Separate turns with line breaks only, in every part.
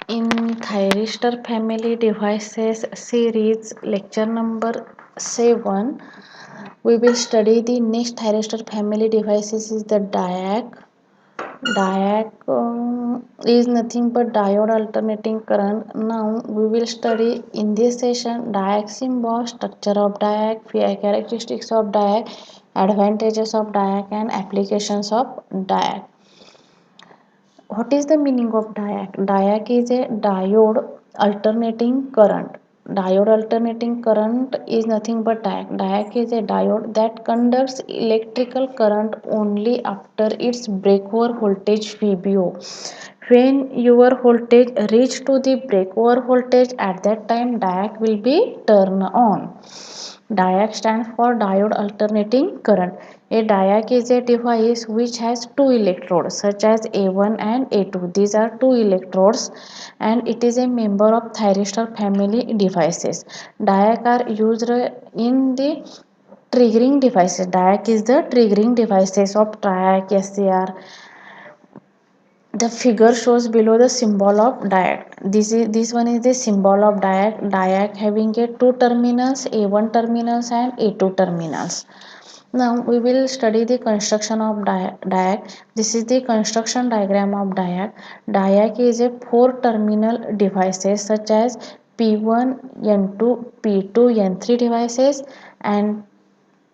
In Thyristor Family Devices series, lecture number 7, we will study the next Thyristor family devices is the diac. Diac is nothing but diode alternating current. Now we will study in this session diac symbol, structure of diac, characteristics of diac, advantages of diac and applications of diac. What is the meaning of diac? Diac is a diode alternating current. Diode alternating current is nothing but diac. Diac is a diode that conducts electrical current only after its breakover voltage VBO. When your voltage reach to the breakover voltage, at that time diac will be turned on. Diac stands for diode alternating current. A diac is a device which has two electrodes such as A1 and A2. These are two electrodes and it is a member of thyristor family devices. Diac are used in the triggering devices. Diac is the triggering devices of triac, SCR. The figure shows below the symbol of diac. This one is the symbol of diac. Diac having a two terminals, A1 terminals and A2 terminals. Now we will study the construction of diac. This is the construction diagram of diac. Diac is a four terminal devices such as P1, N2, P2, N3 devices and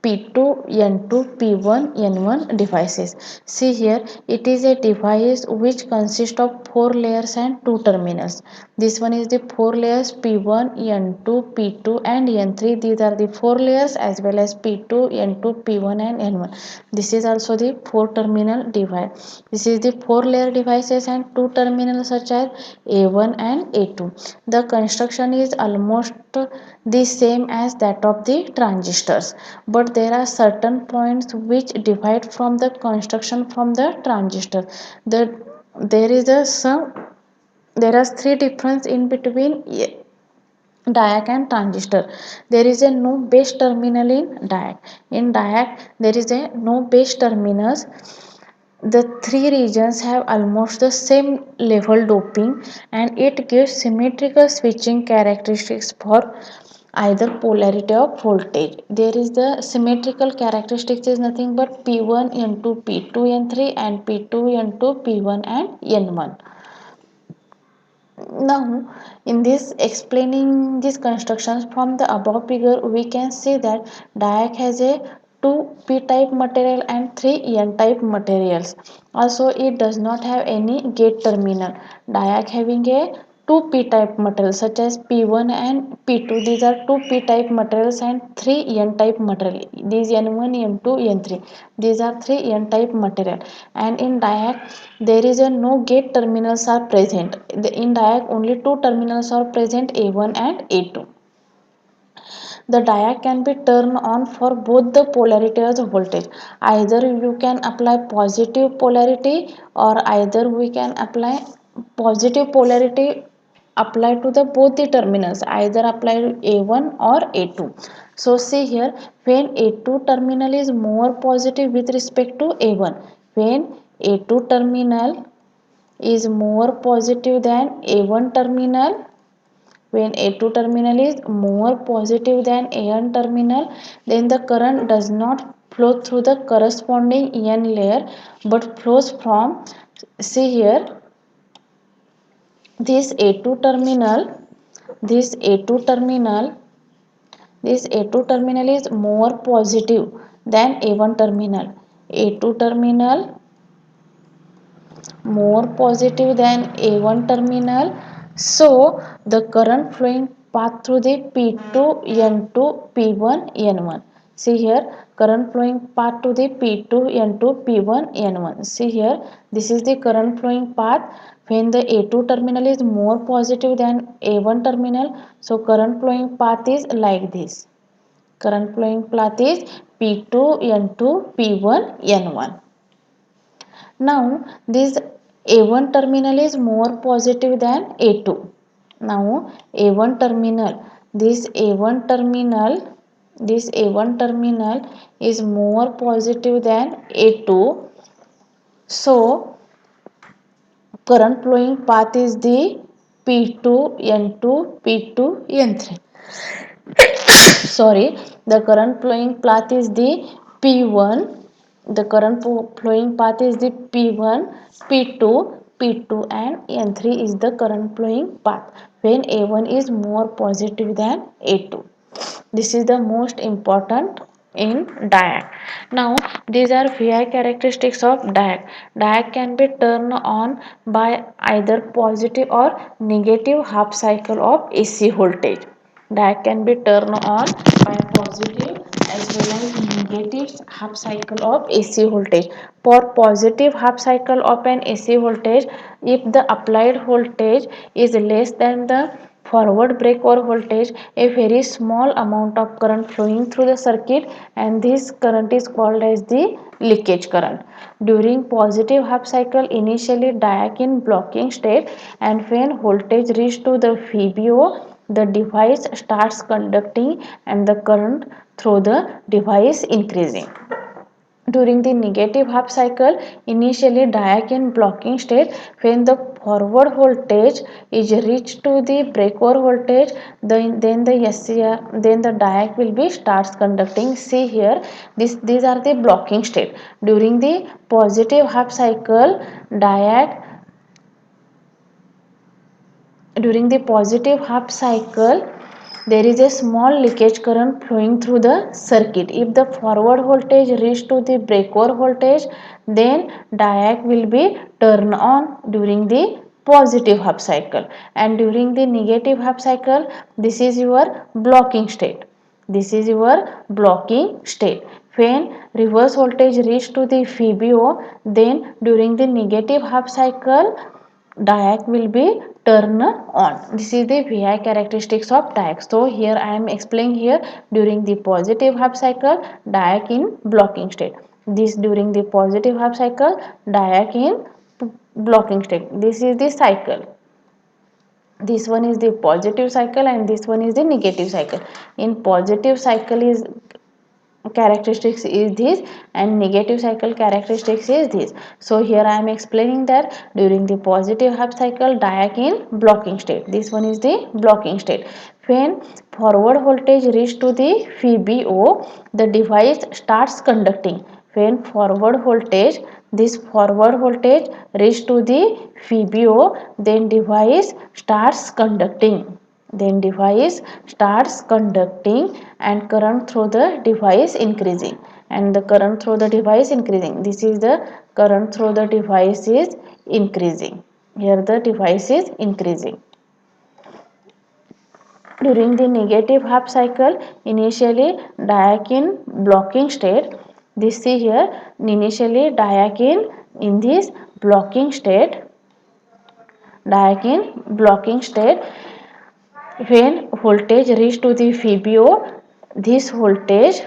P2, N2, P1, N1 devices. See here, it is a device which consists of four layers and two terminals. This one is the four layers P1, N2, P2 and N3. These are the four layers as well as P2, N2, P1 and N1. This is also the four terminal device. This is the four layer devices and two terminals such as A1 and A2. The construction is almost the same as that of the transistors, but there are certain points which divide from the construction from the transistor. The there is a some there are three difference in between diac and transistor. There is a no base terminal in diac. In diac there is a no base terminus. The three regions have almost the same level doping and it gives symmetrical switching characteristics for either polarity of voltage. There is the symmetrical characteristics is nothing but P1 into P2 N3 and P2 into P1 and N1. Now, in this explaining these constructions from the above figure, we can see that diac has a two p-type material and three n-type materials. Also, it does not have any gate terminal. Diac having a two p-type materials such as p1 and p2. These are two p-type materials and three n-type material. These n1, n2, n3. These are three n-type material. And in diac, there is a no gate terminals are present. In diac, only two terminals are present, A1 and A2. The diac can be turned on for both the polarities of voltage. Either you can apply positive polarity or either we can apply positive polarity apply to the both the terminals, either apply A1 or A2. So see here, when A2 terminal is more positive with respect to A1, when A2 terminal is more positive than A1 terminal, when A2 terminal is more positive than A1 terminal, then the current does not flow through the corresponding N layer but flows from, see here, this A2 terminal, this A2 terminal, this A2 terminal is more positive than A1 terminal. A2 terminal more positive than A1 terminal. So the current flowing path through the P2 N2 P1 N1. See here, current flowing path to the P2 N2 P1 N1. See here, this is the current flowing path when the A2 terminal is more positive than A1 terminal. So current flowing path is like this. Current flowing path is P2 N2 P1 N1. Now this A1 terminal is more positive than A2. Now A1 terminal, this A1 terminal is more positive than A2. So current flowing path is the P2, N2, P2, N3. Sorry, the current flowing path is the P1. The current flowing path is the P1, P2, P2 and N3 is the current flowing path when A1 is more positive than A2. This is the most important in diag. Now these are VI characteristics of diag. Diag can be turned on by either positive or negative half cycle of AC voltage. Diag can be turned on by positive as well as negative half cycle of AC voltage. For positive half cycle of an AC voltage, if the applied voltage is less than the forward breakover voltage, a very small amount of current flowing through the circuit, and this current is called as the leakage current. During positive half cycle, initially diag in blocking state, and when voltage reach to the VBO, the device starts conducting and the current through the device increasing. During the negative half cycle, initially diag in blocking state, when the forward voltage is reached to the breakover voltage, then the SCR, then the diag will be starts conducting. See here, these are the blocking state. During the positive half cycle, diag during the positive half cycle, there is a small leakage current flowing through the circuit. If the forward voltage reaches to the breakover voltage, then diag will be turned on during the positive half cycle, and during the negative half cycle, this is your blocking state. This is your blocking state. When reverse voltage reaches to the VBO, then during the negative half cycle, diag will be turned on. This is the VI characteristics of diag. So here I am explaining here during the positive half cycle, diag in blocking state. This during the positive half cycle, diag in blocking state. This is the cycle. This one is the positive cycle and this one is the negative cycle. In positive cycle is characteristics is this, and negative cycle characteristics is this. So here I am explaining that during the positive half cycle, diag in blocking state. This one is the blocking state. When forward voltage reach to the VBO, the device starts conducting. When forward voltage, this forward voltage reach to the VBO, then device starts conducting. Then device starts conducting and current through the device increasing, and the current through the device increasing. This is the current through the device is increasing. Here the device is increasing. During the negative half cycle, initially diag in blocking state. This see here, initially diag in this blocking state, diag in blocking state. When voltage reach to the VBO, this voltage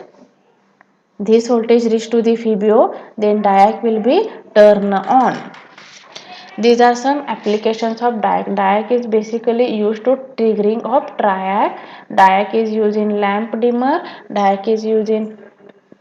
reach to the VBO, then diag will be turned on. These are some applications of diag. Diag is basically used to triggering of triad. Diag is used in lamp dimmer. Diag is used in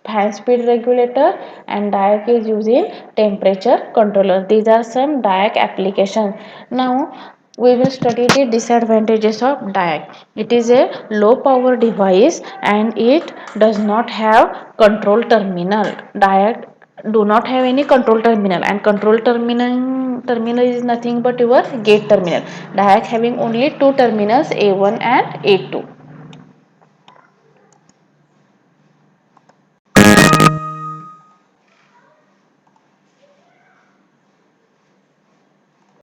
fan speed regulator, and diag is used in temperature controller. These are some diag applications. Now we will study the disadvantages of diag. It is a low power device and it does not have control terminal. Diag do not have any control terminal, and control terminal is nothing but your gate terminal. Diag having only two terminals, A1 and A2.